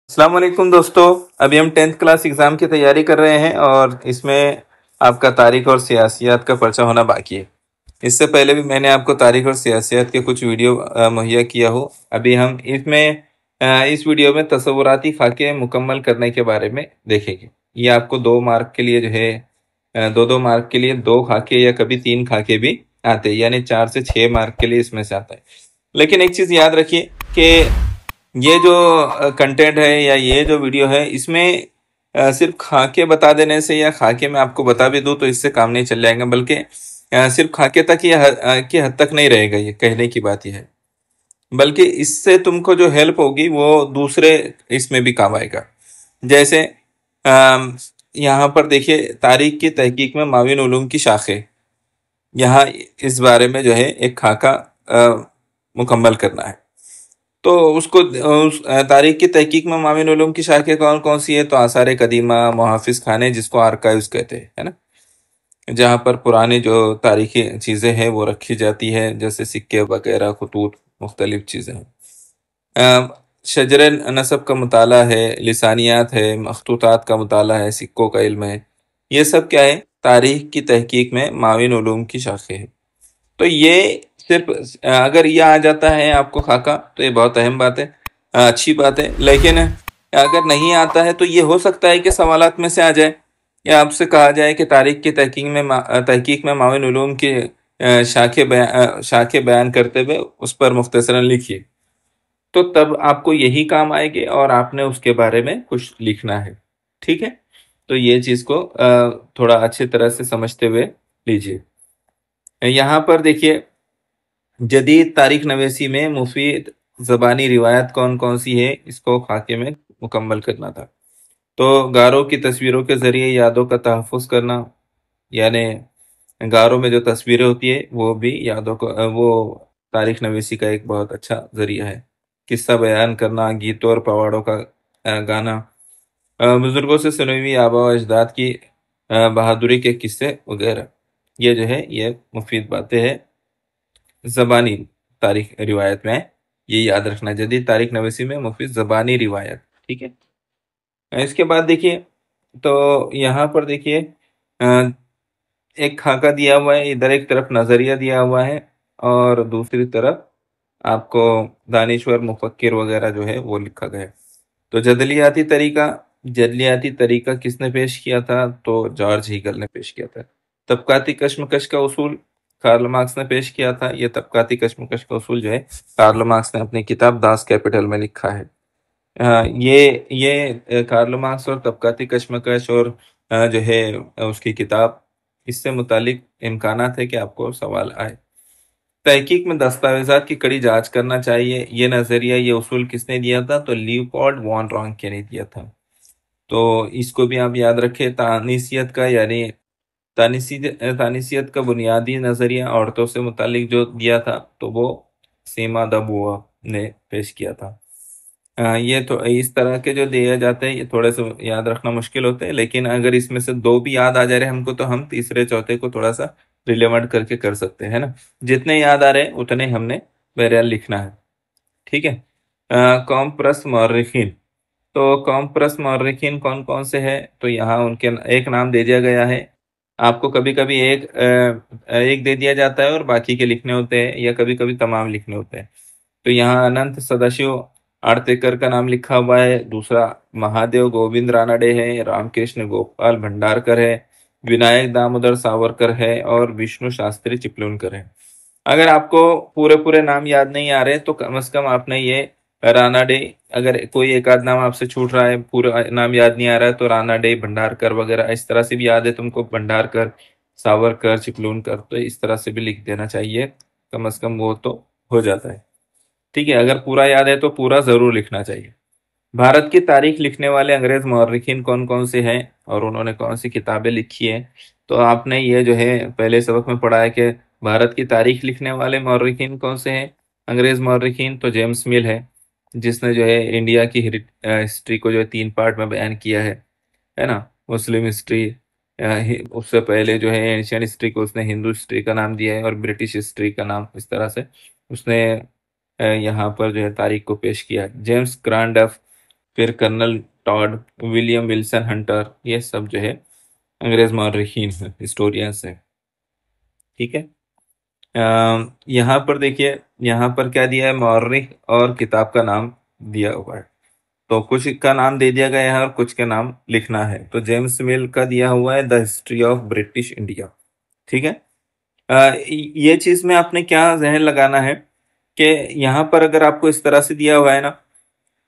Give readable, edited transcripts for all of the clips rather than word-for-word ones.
अस्सलाम वालेकुम दोस्तों। अभी हम 10th क्लास एग्ज़ाम की तैयारी कर रहे हैं और इसमें आपका तारीख और सियासियात का पर्चा होना बाकी है। इससे पहले भी मैंने आपको तारीख और सियासियात के कुछ वीडियो मुहैया किया हो। अभी हम इसमें इस वीडियो में तसव्वुराती खाके मुकम्मल करने के बारे में देखेंगे। ये आपको 2 मार्क के लिए जो है 2-2 मार्क के लिए 2 खाके या कभी 3 खाके भी आते हैं, यानी 4 से 6 मार्क के लिए इसमें से आता है। लेकिन एक चीज़ याद रखिए कि ये जो कंटेंट है या ये जो वीडियो है इसमें सिर्फ खाके बता देने से या खाके मैं आपको बता भी दूं तो इससे काम नहीं चल जाएगा, बल्कि सिर्फ खाके तक की हद तक नहीं रहेगा। ये कहने की बात यह है, बल्कि इससे तुमको जो हेल्प होगी वो दूसरे इसमें भी काम आएगा। जैसे अम, यहाँ पर देखिए, तारीख की तहकीक में माविन उलूम की शाखें, यहाँ इस बारे में जो है एक खाका मुकम्मल करना है। तो उसको उस तारीख की तहकीक में मामिन उलूम की शाखें कौन कौन सी है? तो आसार कदीमा, मुहाफिज खाने जिसको आर्काइव्स कहते हैं, है ना, जहाँ पर पुरानी जो तारीखी चीज़ें हैं वो रखी जाती है, जैसे सिक्के वगैरह, खतूत, मुख्तलिफ चीज़ें हैं। शजर नसब का मुताला है, लिसानियात है, मखतूतात का मुताला है, सिक्कों का इल्म है। ये सब क्या है? तारीख की तहकीक में माविन उलूम की शाखें हैं। तो ये सिर्फ अगर ये आ जाता है आपको खाका तो ये बहुत अहम बात है, अच्छी बात है। लेकिन अगर नहीं आता है तो ये हो सकता है कि सवालात में से आ जाए, या आपसे कहा जाए कि तारीख की तहकीक में माविन उलूम की शाखे बयान करते हुए उस पर मुख्तसरन लिखिए। तो तब आपको यही काम आएगी और आपने उसके बारे में कुछ लिखना है। ठीक है, तो ये चीज़ को थोड़ा अच्छी तरह से समझते हुए लीजिए। यहाँ पर देखिए, जदीद तारीख नवेसी में मुफीद ज़बानी रिवायत कौन कौन सी है, इसको खाके में मुकम्मल करना था। तो गारों की तस्वीरों के ज़रिए यादों का तहफ़्फ़ुज़ करना, यानी गारों में जो तस्वीरें होती है वो भी यादों को वो तारीख नवीसी का एक बहुत अच्छा ज़रिया है। किस्सा बयान करना, गीतों और पवाड़ों का गाना, बुज़ुर्गों से सुनी हुई आबा व अजदाद की बहादुरी के किस्से वगैरह, ये जो है ये मुफीद बातें हैं ज़बानी तारीख रिवायत में। ये याद रखना, जदीद तारीख नवीसी में मुफीद ज़बानी रिवायत। ठीक है, इसके बाद देखिए, तो यहाँ पर देखिए अ, एक खाका दिया हुआ है, इधर एक तरफ नज़रिया दिया हुआ है और दूसरी तरफ आपको दानिश्वर मुफक्किर वगैरह जो है वो लिखा गया है। तो जदलियाती तरीका किसने पेश किया था? तो जॉर्ज हीगल ने पेश किया था। तबकाती कशमकश का उसूल कार्ल मार्क्स ने पेश किया था। ये तबकाती कशमकश का उसूल जो है कार्ल मार्क्स ने अपनी किताब दास कैपिटल में लिखा है। ये कार्ल मार्क्स और तबकाती कशमकश और जो है उसकी किताब, इससे मुतालिक इम्कानात है कि आपको सवाल आए। तहकीक में दस्तावेजात की कड़ी जांच करना चाहिए, ये नज़रिया, ये उसूल किसने दिया था? तो लियोपोल्ड वॉन रांके ने दिया था। तो इसको भी आप याद रखें। तानीसियत का, यानी तानीसियत का बुनियादी नज़रिया औरतों से मुतालिक जो दिया था तो वो सीमा दबुआ ने पेश किया था। ये तो इस तरह के जो दिए जाते हैं ये थोड़े से याद रखना मुश्किल होते हैं, लेकिन अगर इसमें से दो भी याद आ जा रहे हैं हमको तो हम तीसरे चौथे को थोड़ा सा रिलेवेंट करके कर सकते हैं ना। जितने याद आ रहे हैं उतने हमने बहरहाल लिखना है। ठीक है, कौम परस्त मौर्रिखीन। तो कौम परस्त मौर्रिखीन कौन कौन से हैं? तो यहाँ उनके एक नाम दे दिया गया है आपको। कभी कभी एक दे दिया जाता है और बाकी के लिखने होते हैं, या कभी कभी तमाम लिखने होते हैं। तो यहाँ अनंत सदाशिव आर्तेकर का नाम लिखा हुआ है। दूसरा महादेव गोविंद रानडे है, रामकृष्ण गोपाल भंडारकर है, विनायक दामोदर सावरकर है और विष्णु शास्त्री चिपलूनकर है। अगर आपको पूरे पूरे नाम याद नहीं आ रहे तो कम से कम आपने ये रानाडे, अगर कोई एक आध नाम आपसे छूट रहा है, पूरा नाम याद नहीं आ रहा है, तो रानाडे, भंडारकर वगैरह इस तरह से भी याद है तुमको, भंडारकर, सावरकर, चिपलूनकर, तो इस तरह से भी लिख देना चाहिए। कम से कम वो तो हो जाता है। ठीक है, अगर पूरा याद है तो पूरा जरूर लिखना चाहिए। भारत की तारीख लिखने वाले अंग्रेज मौर्रिखीन कौन कौन से हैं और उन्होंने कौन सी किताबें लिखी हैं? तो आपने ये जो है पहले सबक में पढ़ा है कि भारत की तारीख लिखने वाले मौर्रिखीन कौन से हैं, अंग्रेज मौर्रिखीन। तो जेम्स मिल है, जिसने जो है इंडिया की हिस्ट्री को जो है 3 पार्ट में बयान किया है ना। मुस्लिम हिस्ट्री, उससे पहले जो है एशियन हिस्ट्री को उसने हिंदू हिस्ट्री का नाम दिया है, और ब्रिटिश हिस्ट्री का नाम, इस तरह से उसने यहाँ पर जो है तारीख को पेश किया है। जेम्स ग्रांडफ फिर colonel Tod, William Wilson Hunter, ये सब जो है अंग्रेज मौर्खीन है, हिस्टोरियंस है। ठीक है। यहाँ पर देखिए, यहाँ पर क्या दिया है, मौर्य और किताब का नाम दिया हुआ है। तो कुछ का नाम दे दिया गया है और कुछ का नाम लिखना है। तो जेम्स मिल का दिया हुआ है the history of British India. ठीक है। ये चीज में आपने क्या जहन लगाना है कि यहाँ पर अगर आपको इस तरह से दिया हुआ है ना,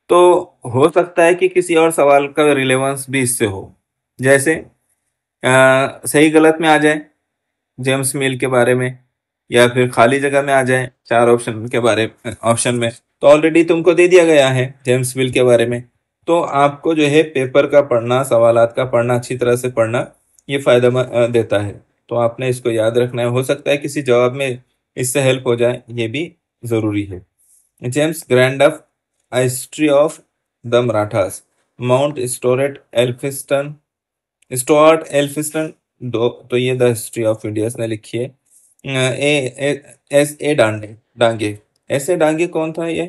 तो हो सकता है कि किसी और सवाल का रिलेवेंस भी इससे हो। जैसे सही गलत में आ जाए जेम्स मिल के बारे में, या फिर खाली जगह में आ जाए चार ऑप्शन के बारे ऑप्शन में। तो ऑलरेडी तुमको दे दिया गया है जेम्स मिल के बारे में। तो आपको जो है पेपर का पढ़ना, सवालात का पढ़ना, अच्छी तरह से पढ़ना, ये फायदा देता है। तो आपने इसको याद रखना है। हो सकता है किसी जवाब में इससे हेल्प हो जाए, ये भी जरूरी है। James Grant Duff, history of the Marathas, Mount Stuart Elphinstone, दो तो ये द हिस्ट्री ऑफ इंडिया ने लिखी है। S A Dange, S A Dange कौन था ये?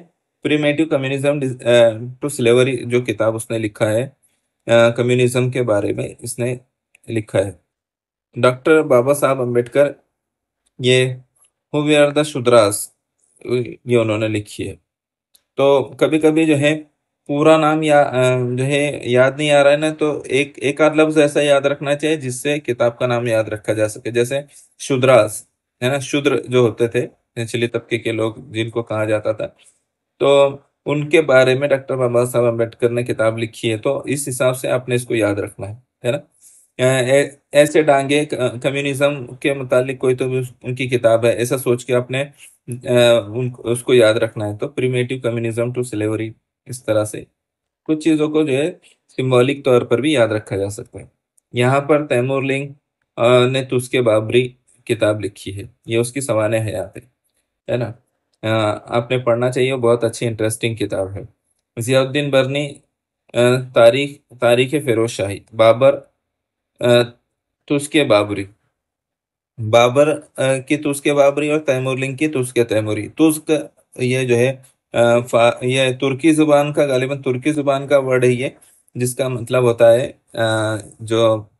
प्रीमेटिव कम्युनिज्म टू स्लेवरी, जो किताब उसने लिखा है कम्युनिज्म के बारे में इसने लिखा है। डॉक्टर बाबा साहब अम्बेडकर, ये who we are the Shudras, ये उन्होंने लिखी है। तो कभी कभी जो है पूरा नाम जो है याद नहीं आ रहा है ना, तो एक एक आध लफ्ज ऐसा याद रखना चाहिए जिससे किताब का नाम याद रखा जा सके। जैसे शूद्रास है ना, शूद्र जो होते थे निचले तबके के लोग जिनको कहा जाता था, तो उनके बारे में डॉक्टर बाबा साहब अम्बेडकर ने किताब लिखी है। तो इस हिसाब से आपने इसको याद रखना है ना। ऐसे डांगे कम्युनिज्म के मुतालिक कोई तो भी उनकी किताब है, ऐसा सोच के आपने उसको याद रखना है। तो प्रिमेटिव कम्युनिज्म टू स्लेवरी, इस तरह से कुछ चीजों को जो है सिंबॉलिक तौर पर भी याद रखा जा सकता है। यहाँ पर तैमूर लिंग ने तुस्के बाबरी किताब लिखी है, ये उसकी सवाने हयात है ना। आपने पढ़ना चाहिए, वो बहुत अच्छी इंटरेस्टिंग किताब है। जियाउद्दीन बर्नी, तारीख फिरोज शाही, बाबर, अ, तुस्के बाबरी, बाबर की तुस्के बाबरी और तैमूरलिंग की तुस्के तैमूरी। तुस्क ये जो है ये तुर्की जुबान का, गालिबन तुर्की जुबान का वर्ड है ये, जिसका मतलब होता है जो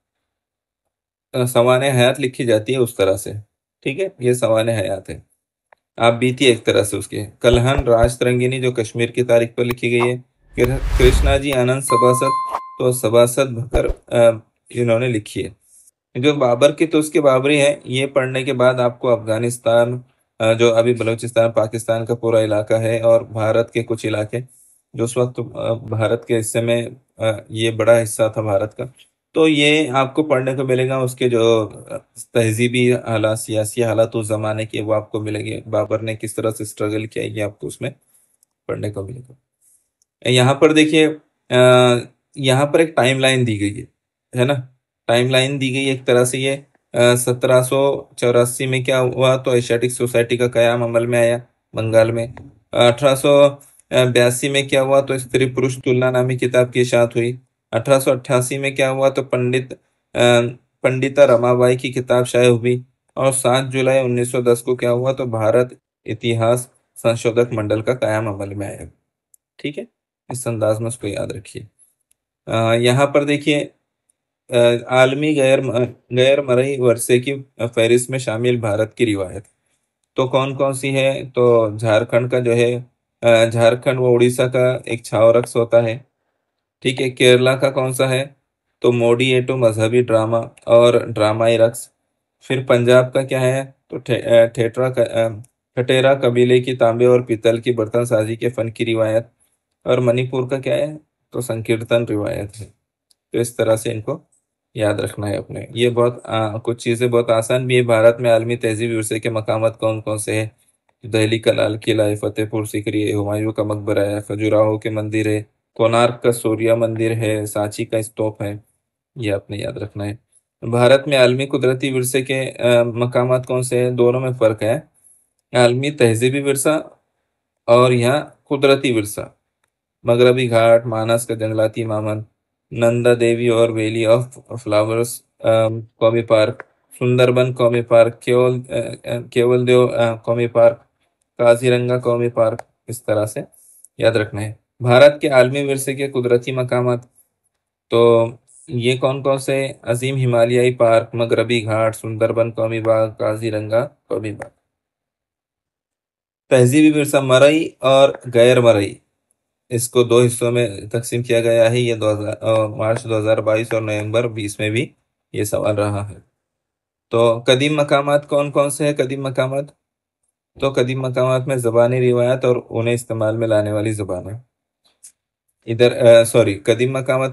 सवाने हयात लिखी जाती है उस तरह से। ठीक है, ये सवाने हयात है। आप बीती एक तरह से उसके। कलहन राज तरंगिनी जो कश्मीर की तारीख पर लिखी गई है। कृष्णा जी आनंद सभासद, तो सभासद भकर इन्होंने लिखी है। जो बाबर की तो उसकी बाबरी है, ये पढ़ने के बाद आपको अफगानिस्तान, जो अभी बलूचिस्तान पाकिस्तान का पूरा इलाका है, और भारत के कुछ इलाके जो उस वक्त भारत के हिस्से में ये बड़ा हिस्सा था भारत का, तो ये आपको पढ़ने को मिलेगा। उसके जो तहजीबी हालात, सियासी हालात उस जमाने के, वो आपको मिलेंगे। बाबर ने किस तरह से स्ट्रगल किया, ये आपको उसमें पढ़ने को मिलेगा। यहाँ पर देखिए, यहाँ पर एक टाइमलाइन दी गई है ना। टाइमलाइन दी गई एक तरह से। ये 1784 में क्या हुआ, तो एशियाटिक सोसाइटी का कयाम अमल में आया बंगाल में। 1882 में क्या हुआ, तो स्त्री पुरुष तुलना नामी किताब की इशाअत हुई। 1888 में क्या हुआ, तो पंडिता रमाबाई की किताब शाये हुई। और 7 जुलाई 1910 को क्या हुआ, तो भारत इतिहास संशोधक मंडल का कयाम अमल में आया। ठीक है, इस अंदाज में उसको याद रखिए। यहाँ पर देखिए, आलमी गैर मरई वर्षे की फहरिस्त में शामिल भारत की रिवायत तो कौन कौन सी है? तो झारखंड का जो है, झारखंड व उड़ीसा का एक छाव रक्स होता है। ठीक है। केरला का कौन सा है? तो मोडी एटो मजहबी ड्रामा और ड्रामाई रक्स। फिर पंजाब का क्या है? तो ठटेरा कबीले की तांबे और पीतल की बर्तन साजी के फन की रिवायत। और मणिपुर का क्या है? तो संकीर्तन रिवायत है। तो इस तरह से इनको याद रखना है अपने। ये बहुत कुछ चीज़ें बहुत आसान भी है। भारत में आलमी तहजीब विरसे के मकामात कौन कौन से हैं? दिल्ली का लाल किला है, फतेहपुर सीकरी है, हुमायूं का मकबरा है, खजुराहो के मंदिर है, कोणार्क का सूर्य मंदिर है, सांची का स्तूप है। ये आपने याद रखना है। भारत में आलमी कुदरती विरसे के मकामात कौन से हैं? दोनों में फर्क है। आलमी तहजीबी विरसा और यहाँ कुदरती विरसा, मगरबी घाट, मानस का जंगलाती मामन, नंदा देवी और वैली ऑफ फ्लावर्स कौमी पार्क, सुंदरबन कौमी पार्क, केवल देव कौमी पार्क, काजीरंगा कौमी पार्क, इस तरह से याद रखना है। भारत के आलमी विरसे के कुदरती मकामात, तो ये कौन कौन से? अजीम हिमालयाई पार्क, मगरबी घाट, सुंदरबन कौमी बाग, काजीरंगा कौमी बाग। तहजीबी विरसा मरई और गैर मरई, इसको दो हिस्सों में तकसीम किया गया है। ये 2000 मार्च 2022 और नवंबर 20 में भी ये सवाल रहा है। तो कदीम मकामात कौन कौन से हैं? कदीम मकामात, तो कदीम मकामात में ज़बानी रिवायत और उन्हें इस्तेमाल में लाने वाली ज़बानें। इधर सॉरी, कदीम मकामात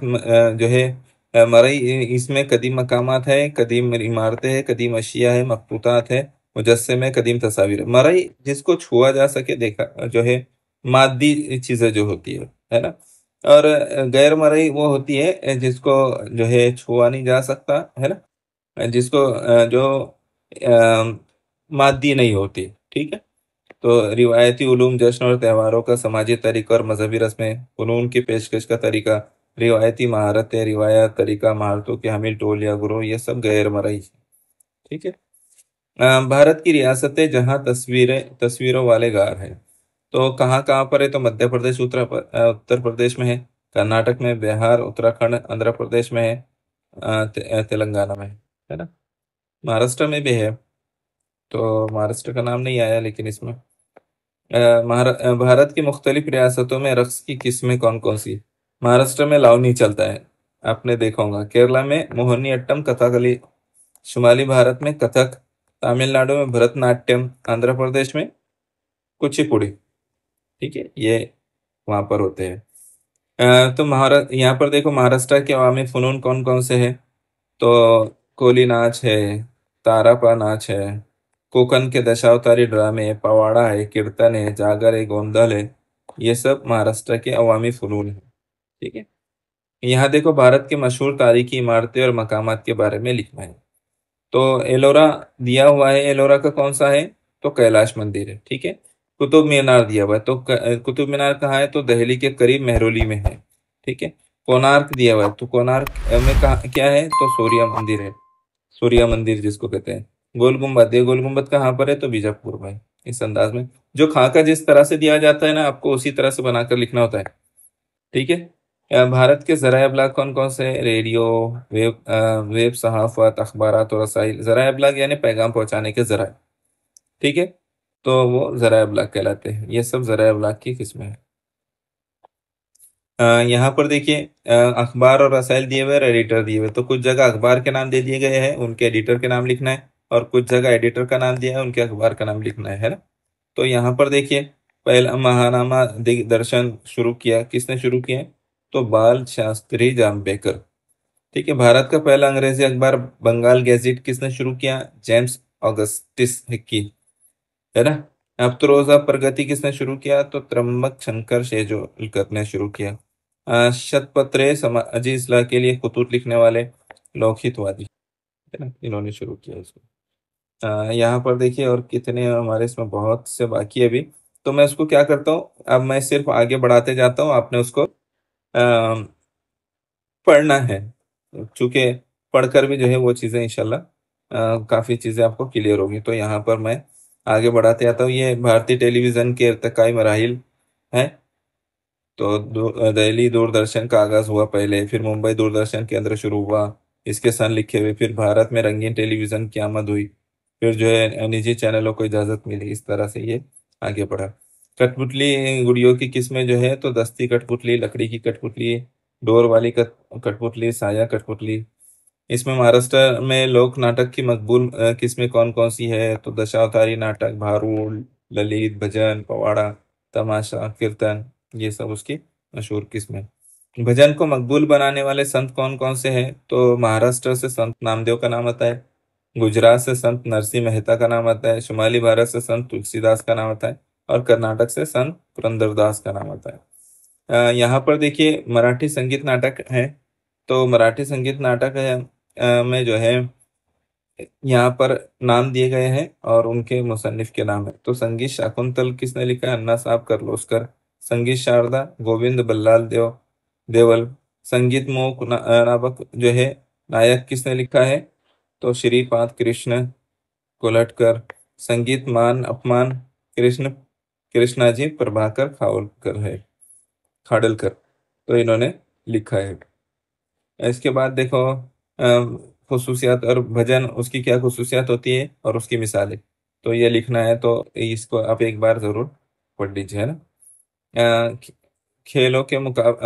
जो है मरई, इसमें कदीम मकामात है, कदीम इमारतें हैं, कदीम अशिया है, मखतूतात है, मुजस्समे, कदीम तस्वीर है। मरई जिसको छुआ जा सके, देखा जो है, मादी चीज़ें जो होती है ना। और गैर मरई वो होती है जिसको जो है छुआ नहीं जा सकता, है ना, जिसको जो मादी नहीं होती। ठीक है। तो रिवायती उलूम, जश्न और त्योहारों का समाजी तरीका और मजहबी रस्में, फ़नून की पेशकश का तरीका, रिवायती महारतें, रिवायत, तरीका, महारतों के हामिल टोल या गुरोह, ये सब गैर मरई। ठीक है। भारत की रियासतें जहाँ तस्वीरों वाले गार हैं, तो कहाँ कहाँ पर है? तो मध्य प्रदेश, उत्तर प्रदेश में है, कर्नाटक में, बिहार, उत्तराखंड, आंध्र प्रदेश में है, तेलंगाना में है ना। महाराष्ट्र में भी है, तो महाराष्ट्र का नाम नहीं आया लेकिन इसमें। भारत की मुख्तलिफ रियासतों में रक्स की किस्में कौन कौन सी? महाराष्ट्र में लावनी चलता है, आपने देखा होगा। केरला में मोहिनी अट्टम, कथकली। शुमाली भारत में कथक। तमिलनाडु में भरतनाट्यम। आंध्र प्रदेश में कुचिपुड़ी। ठीक है, ये वहां पर होते हैं। तो यहाँ पर देखो, महाराष्ट्र के अवामी फ़नून कौन कौन से हैं? तो कोली नाच है, तारापा नाच है, कोकन के दशावतारी ड्रामे, पवाड़ा है, कीर्तन है, जागर है, गोंधल है, ये सब महाराष्ट्र के अवामी फनून है। ठीक है। यहाँ देखो, भारत के मशहूर तारीखी इमारतें और मकामात के बारे में लिखना है। तो एलोरा दिया हुआ है, एलोरा का कौन सा है? तो कैलाश मंदिर है। ठीक है। कुतुब मीनार दिया हुआ है, तो कुतुब मीनार कहाँ है? तो दिल्ली के करीब मेहरौली में है। ठीक है। कोणार्क दिया हुआ है, तो कोणार्क में कहाँ क्या है? तो सूर्य मंदिर है, सूर्य मंदिर जिसको कहते हैं। गोल गुम्बद, ये गोल गुम्बद कहाँ पर है? तो बीजापुर में। इस अंदाज में जो खाका जिस तरह से दिया जाता है ना, आपको उसी तरह से बनाकर लिखना होता है। ठीक है। भारत के ज़राए अबलाग कौन कौन से हैं? रेडियो, वेब सहाफ़त, अखबारात और रसाइल। ज़राए अबलाग यानी पैगाम पहुंचाने के ज़राए। ठीक है। तो वो ज़राए अबलाग कहलाते हैं। ये सब ज़राए अबलाग की किस्में हैं। यहाँ पर देखिए, अखबार और रसाइल दिए हुए और एडिटर दिए हुए, तो कुछ जगह अखबार के नाम दे दिए गए हैं, उनके एडिटर के नाम लिखना है, और कुछ जगह एडिटर का नाम दिया है, उनके अखबार का नाम लिखना है ना। तो यहाँ पर देखिए, पहला महानामा दिग्दर्शन शुरू किया, किसने शुरू किया? तो बाल शास्त्री जाम्बेकर। ठीक है। भारत का पहला अंग्रेजी अखबार बंगाल गैजेट किसने शुरू किया? जेम्स ऑगस्टिस हिक्की, है ना। अब तो रोजा प्रगति किसने शुरू किया? तो त्र्यंबक शंकर शेजोलकर ने शुरू किया। शतपत्रे समाजी इस्लाह के लिए खतूत लिखने वाले लौहितवादी, है ना, इन्होंने शुरू किया इसको। यहाँ पर देखिए, और कितने हमारे इसमें बहुत से बाकी है अभी। तो मैं उसको क्या करता हूँ, अब मैं सिर्फ आगे बढ़ाते जाता हूँ, आपने उसको पढ़ना है। चूंकि पढ़कर भी जो है वो चीज़ें इंशाल्लाह काफ़ी चीज़ें आपको क्लियर होगी। तो यहाँ पर मैं आगे बढ़ाते आता हूँ। ये भारतीय टेलीविज़न के इर्तिकाई मराहिल हैं। तो दिल्ली दूरदर्शन का आगाज़ हुआ पहले, फिर मुंबई दूरदर्शन केंद्र शुरू हुआ, इसके सन लिखे हुए, फिर भारत में रंगीन टेलीविज़न की आमद हुई, फिर जो है निजी चैनलों को इजाज़त मिली, इस तरह से ये आगे बढ़ा। कठपुतली गुड़ियों की किस्में जो है, तो दस्ती कठपुतली, लकड़ी की कठपुतली, डोर वाली कठपुतली, साया कठपुतली। इसमें महाराष्ट्र में लोक नाटक की मकबूल किस्में कौन कौन सी है? तो दशावतारी नाटक, भारूड, ललित, भजन, पवाड़ा, तमाशा, कीर्तन, ये सब उसकी मशहूर किस्में। भजन को मकबूल बनाने वाले संत कौन कौन से हैं? तो महाराष्ट्र से संत नामदेव का नाम आता है, गुजरात से संत नरसिंह मेहता का नाम आता है, शुमाली भारत से संत तुलसीदास का नाम आता है, और कर्नाटक से संत पुरंदरदास का नाम आता है। यहाँ पर देखिए, मराठी संगीत नाटक है, तो मराठी संगीत नाटक है में जो है, यहाँ पर नाम दिए गए हैं और उनके मुसन्निफ के नाम है। तो संगीत शाकुंतल किसने लिखा है? अन्ना साहब किर्लोस्कर। संगीत शारदा गोविंद बल्लाल देवल। संगीत मोह नामक जो है नायक किसने लिखा है? तो श्रीपाद कृष्ण कोलटकर। संगीत मान अपमान कृष्णाजी प्रभाकर खाओलकर है। खाड़लकर, तो इन्होंने लिखा है। इसके बाद देखो खुसूसियात और भजन, उसकी क्या खुसूसियात होती है और उसकी मिसालें, तो ये लिखना है, तो इसको आप एक बार जरूर पढ़ लीजिए, है ना। अ, खेलों के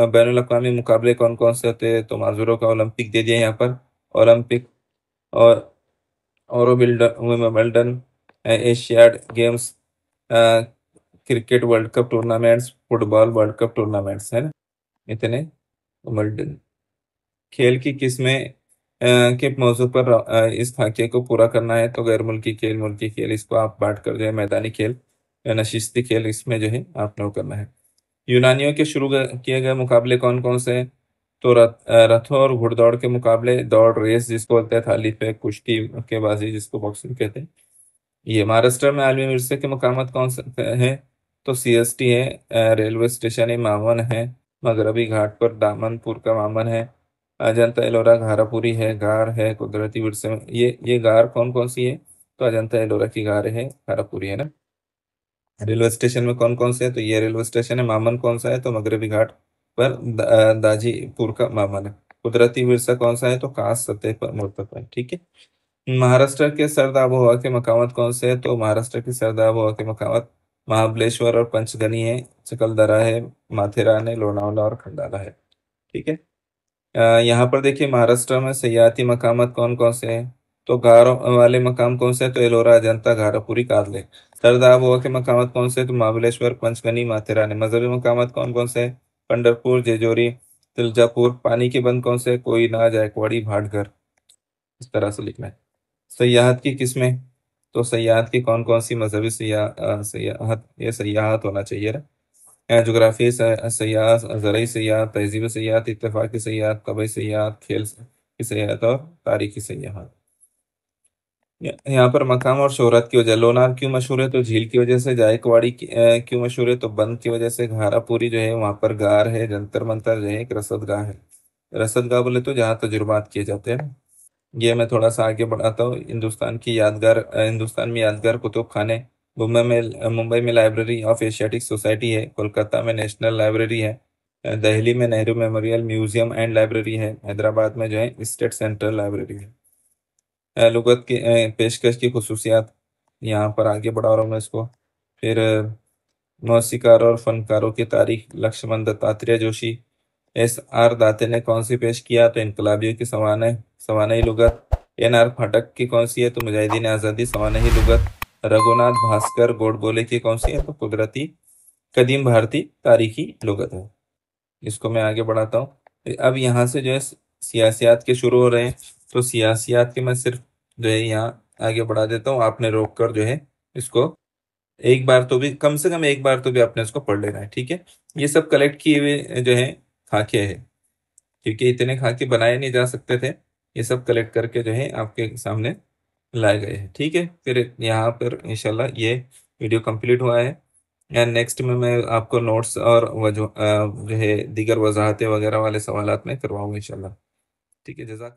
बैनुल अक़वामी मुकाबले कौन कौन से होते हैं, तो माजूरों का ओलंपिक दे दिया यहाँ पर। ओलंपिक और और Wimbledon, Asiad games, cricket world cup tournaments, football world cup tournaments, है ना, इतने वर्ल्ड खेल की किस्में के मौजू पर इस खाके को पूरा करना है, तो गैर मुल्की खेल, मुल्की खेल, इसको आप बांट कर जो है मैदानी खेल या नशिस्ती खेल, इसमें जो है आपने वो करना है। यूनानियों के शुरू किए गए मुकाबले कौन कौन से हैं, तो रथों और घुड़दौड़ के मुकाबले, दौड़ रेस जिसको बोलते हैं, थाली पे कुश्ती के बाजी जिसको बॉक्सिंग कहते हैं। ये महाराष्ट्र में आलमी विरसे के मकामात कौन से हैं, तो सीएसटी है, रेलवे स्टेशन है, मावन है, मगरबी घाट पर दामनपुर का मामन है, अजंता एलोरा घारापुरी है, गार है, कुदरती विरसे में ये गार कौन कौन सी है, तो अजंता एलोरा की गार है, घारापुरी, है ना। रेलवे स्टेशन में कौन कौन से है, तो ये रेलवे स्टेशन है। मामन कौन सा है, तो मगरबी घाट पर दाजीपुर का मामन है। कुदरती विरसा कौन सा है, तो कास सतह पर मुर्तफा है, ठीक है। महाराष्ट्र के सर्द आबोहवा के मकामत कौन से है, तो महाराष्ट्र की सर्द आबोहवा के मकामत महाबलेश्वर और पंचगनी है, चकलदरा है, माथेरान है, लोनावाला और खंडाला है, ठीक है। यहाँ पर देखिए महाराष्ट्र में सयाहती मकामत कौन कौन से हैं, तो गारो वाले मकाम कौन से हैं, तो एलोरा, अजंता, घारापुरी, कार्ले। सर्द आबोहवा के मकामत कौन से हैं, तो महाबलेश्वर, पंचगनी, माथेरान है। मजहबी मकामत कौन कौन से हैं, पंढरपुर, जेजोरी, तुलजापुर। पानी के बंद कौन से हैं, कोयना, जायकवाड़ी, भाटघर, इस तरह से लिखना है। सयाहत की किस्में, तो सयाहत की कौन कौन सी मजहबी सयाहत, ये सयाहत होना चाहिए ना। जोग्राफी सयाहत, ज़राई सयाहत, तहजीब सयाहत, इत्तेफाकी सयाहत, कबई सयाहत, खेल की सयाहत और तारीखी सयाहत। यहाँ पर मकाम और शोहरत की वजह, लोनार क्यों मशहूर है, तो झील की वजह से। जायकवाड़ी क्यों मशहूर है, तो बंद की वजह से। घारापुरी जो है वहाँ पर गार है, जंतर मंतर जो है एक रसदगाह है। रसदगाह बोले तो जहाँ तजुर्बात किए जाते हैं ना। ये मैं थोड़ा सा आगे बढ़ाता हूँ। हिंदुस्तान में यादगार कुतुब खाने, मुंबई में लाइब्रेरी ऑफ एशियाटिक सोसाइटी है, कोलकाता में नेशनल लाइब्रेरी है, दिल्ली में Nehru memorial museum and library है, हैदराबाद में जो है स्टेट सेंट्रल लाइब्रेरी है। लुगत की पेशकश की खसूसियात, यहाँ पर आगे बढ़ा रहा हूँ मैं इसको। फिर मौसीकार और फनकारों की तारीख, लक्ष्मण दत्तात्रेय जोशी। एस आर दाते ने कौन सी पेश किया, तो इनकलाबियों की सवानह सवानही लुगत। एन आर फाटक की कौन सी है, तो मुजाहिदीन आज़ादी सवानही लुगत। रघुनाथ भास्कर गोडबोले की कौन सी है, तो कुदरती कदीम भारतीय तारीखी लुगत है। इसको मैं आगे बढ़ाता हूँ। अब यहाँ से जो है सियासियात के शुरू हो रहे हैं, तो सियासियात के मैं सिर्फ जो है यहाँ आगे बढ़ा देता हूँ। आपने रोक कर जो है इसको एक बार तो भी, कम से कम एक बार तो भी आपने इसको पढ़ लेना है, ठीक है। ये सब कलेक्ट किए हुए जो है खाके है, क्योंकि इतने खाके बनाए नहीं जा सकते थे। ये सब कलेक्ट करके जो है आपके सामने लाए गए हैं, ठीक है। फिर यहाँ पर इंशाल्लाह ये वीडियो कंप्लीट हुआ है। एंड नेक्स्ट में मैं आपको नोट्स और जो है दीगर वजाहतें वगैरह वाले सवालात में करवाऊंगा इंशाल्लाह, ठीक है। जज़ाक